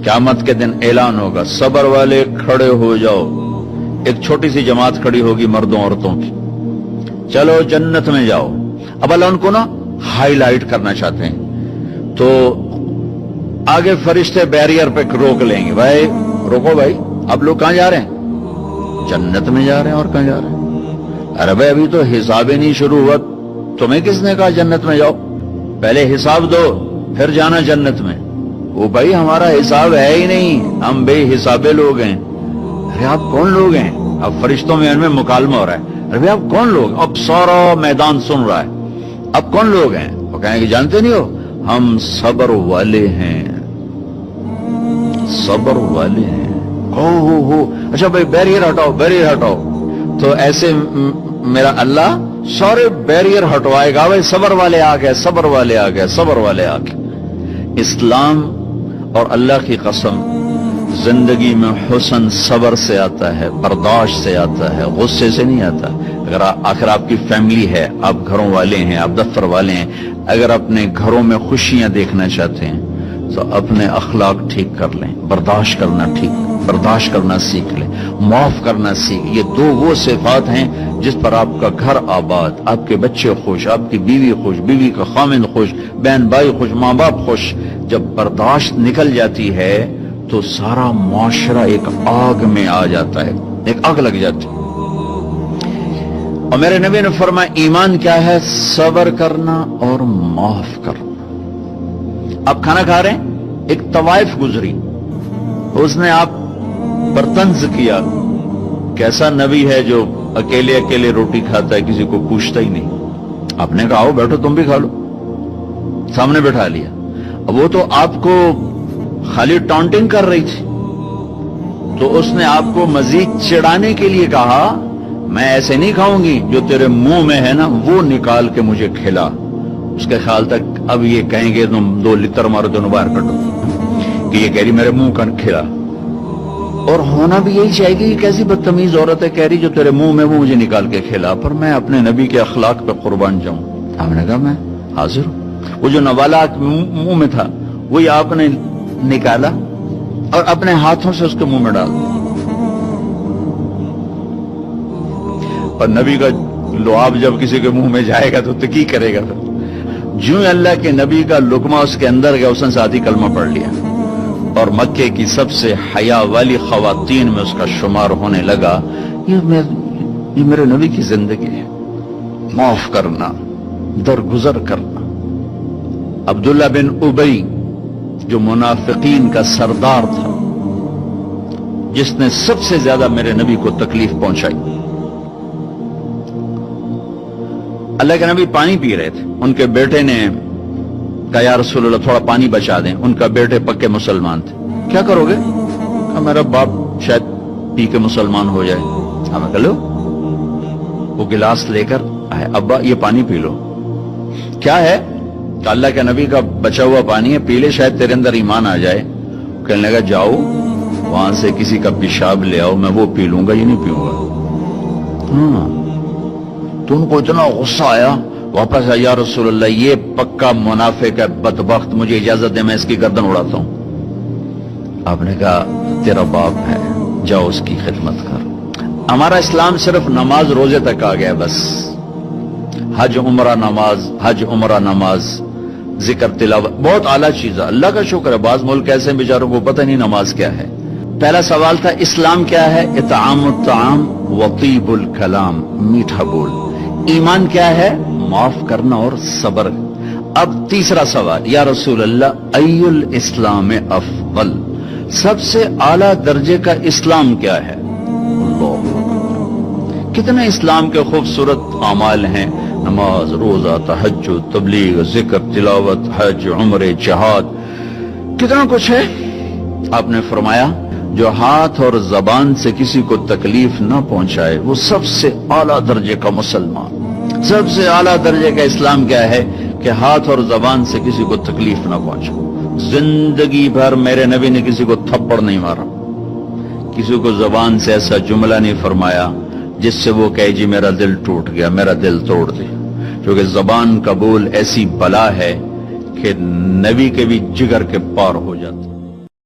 क़यामत के दिन ऐलान होगा, सब्र वाले खड़े हो जाओ। एक छोटी सी जमात खड़ी होगी मर्दों औरतों की, चलो जन्नत में जाओ। अब अल्लाह उनको ना हाईलाइट करना चाहते हैं, तो आगे फरिश्ते बैरियर पे रोक लेंगे, भाई रोको भाई, आप लोग कहां जा रहे हैं? जन्नत में जा रहे हैं। और कहां जा रहे हैं? अरे भाई अभी तो हिसाब ही नहीं शुरू हुआ, तुम्हें किसने कहा जन्नत में जाओ? पहले हिसाब दो फिर जाना जन्नत में। वो भाई हमारा हिसाब है ही नहीं, हम बेहिसाबे लोग हैं। अरे आप कौन लोग हैं? अब फरिश्तों में इनमें मुकालमा हो रहा है, अरे आप कौन लोग? अब सारा मैदान सुन रहा है, अब कौन लोग हैं? वो कहेंगे जानते नहीं हो, हम सब्र वाले हैं, सब्र वाले हैं। हो अच्छा भाई बैरियर हटाओ, बैरियर हटाओ। तो ऐसे मेरा अल्लाह सारे बैरियर हटवाएगा, भाई सब्र वाले आ गए, सब्र वाले आ गए, सब्र वाले आ गए। इस्लाम और अल्लाह की कसम, जिंदगी में हुस्न सब्र से आता है, बर्दाश्त से आता है, गुस्से से नहीं आता। अगर आखिर आपकी फैमिली है, आप घरों वाले हैं, आप दफ्तर वाले हैं, अगर अपने घरों में खुशियां देखना चाहते हैं तो अपने अखलाक ठीक कर लें, बर्दाश्त करना सीख लें, माफ करना सीख। ये दो वो सिफात हैं जिस पर आपका घर आबाद, आपके बच्चे खुश, आपकी बीवी खुश, बीवी का खामिन खुश, बहन भाई खुश, माँ बाप खुश। जब बर्दाश्त निकल जाती है तो सारा मुआशरा एक आग में आ जाता है, एक आग लग जाती है। और मेरे नबी ने फरमाया ईमान क्या है? सब्र करना और माफ करना। आप खाना खा रहे हैं, एक तवाइफ गुजरी, उसने आप पर तंज किया, कैसा नबी है जो अकेले अकेले रोटी खाता है, किसी को पूछता ही नहीं। आपने कहा आओ बैठो तुम भी खा लो, सामने बैठा लिया। अब वो तो आपको खाली टॉन्टिंग कर रही थी, तो उसने आपको मजीद चिढ़ाने के लिए कहा मैं ऐसे नहीं खाऊंगी, जो तेरे मुंह में है ना वो निकाल के मुझे खिला। उसके ख्याल तक अब ये कहेंगे तुम 2 लितर मारो, दोनों बाहर कटो, कि ये कह रही मेरे मुंह का खिला। और होना भी यही चाहिए कि कैसी बदतमीज औरत है, कह रही जो तेरे मुंह में वो मुझे निकाल के खिला। पर मैं अपने नबी के अखलाक पे कुर्बान जाऊं। हमने कहा मैं हाजिर हूं। वो जो नवाला मुंह में था वही आपने निकाला और अपने हाथों से उसके मुंह में डाल दिया। और नबी का लुआब जब किसी के मुंह में जाएगा तो की करेगा? जो अल्लाह के नबी का लुकमा उसके अंदर गया, उसने साथ ही कलमा पढ़ लिया और मक्के की सबसे हया वाली खवातीन में उसका शुमार होने लगा। ये मेरे नबी की जिंदगी है, माफ करना, दरगुजर करना। अब्दुल्ला बिन उबई जो मुनाफिकीन का सरदार था, जिसने सबसे ज्यादा मेरे नबी को तकलीफ पहुंचाई। अल्लाह के नबी पानी पी रहे थे, उनके बेटे ने कहा या रसूल अल्लाह थोड़ा पानी बचा दें। उनका बेटे पक्के मुसलमान थे। क्या करोगे? कहा मेरा बाप शायद पी के मुसलमान हो जाए। हमें कह लो, वो गिलास लेकर आए, अब्बा ये पानी पी लो। क्या है? तो अल्लाह के नबी का बचा हुआ पानी है, पी ले, शायद तेरे अंदर ईमान आ जाए। कहने लगा जाओ वहां से किसी का पेशाब ले आओ, मैं वो पी लूंगा, ये नहीं पीऊंगा। तो उनको इतना गुस्सा आया, वापस आया या रसूल अल्लाह ये पक्का मुनाफिक है, बदबख्त, मुझे इजाजत दे मैं इसकी गर्दन उड़ाता हूं। आपने कहा तेरा बाप है, जाओ उसकी खिदमत कर। हमारा इस्लाम सिर्फ नमाज रोजे तक आ गया, बस हज उमरा नमाज, हज उमरा नमाज, जिक्र तिलावत बहुत आला चीज है, अल्लाह का शुक्र है। बाज मुल्क ऐसे हैं बेचारों को पता नहीं नमाज क्या है। पहला सवाल था इस्लाम क्या है? इत्आमुत ताम वतीबुल कलाम, मीठा बोल। ईमान क्या है? माफ करना और सब्र। अब तीसरा सवाल, या रसूल अल्लाह अय्युल इस्लाम अफजल, सबसे आला दर्जे का इस्लाम क्या है? कितने इस्लाम के खूबसूरत अमाल हैं, नमाज, रोजा, तहज्जुद, तबलीग, जिक्र, तिलावत, हज, उम्रे, जिहाद, कितना कुछ है। आपने फरमाया जो हाथ और जबान से किसी को तकलीफ ना पहुंचाए वो सबसे आला दर्जे का मुसलमान। सबसे आला दर्जे का इस्लाम क्या है? कि हाथ और जबान से किसी को तकलीफ ना पहुंचाए। जिंदगी भर मेरे नबी ने किसी को थप्पड़ नहीं मारा, किसी को जबान से ऐसा जुमला नहीं फरमाया जिससे वो कहे जी मेरा दिल टूट गया, मेरा दिल तोड़ दे। क्योंकि जबान का बोल ऐसी बला है कि नबी के भी जिगर के पार हो जाता।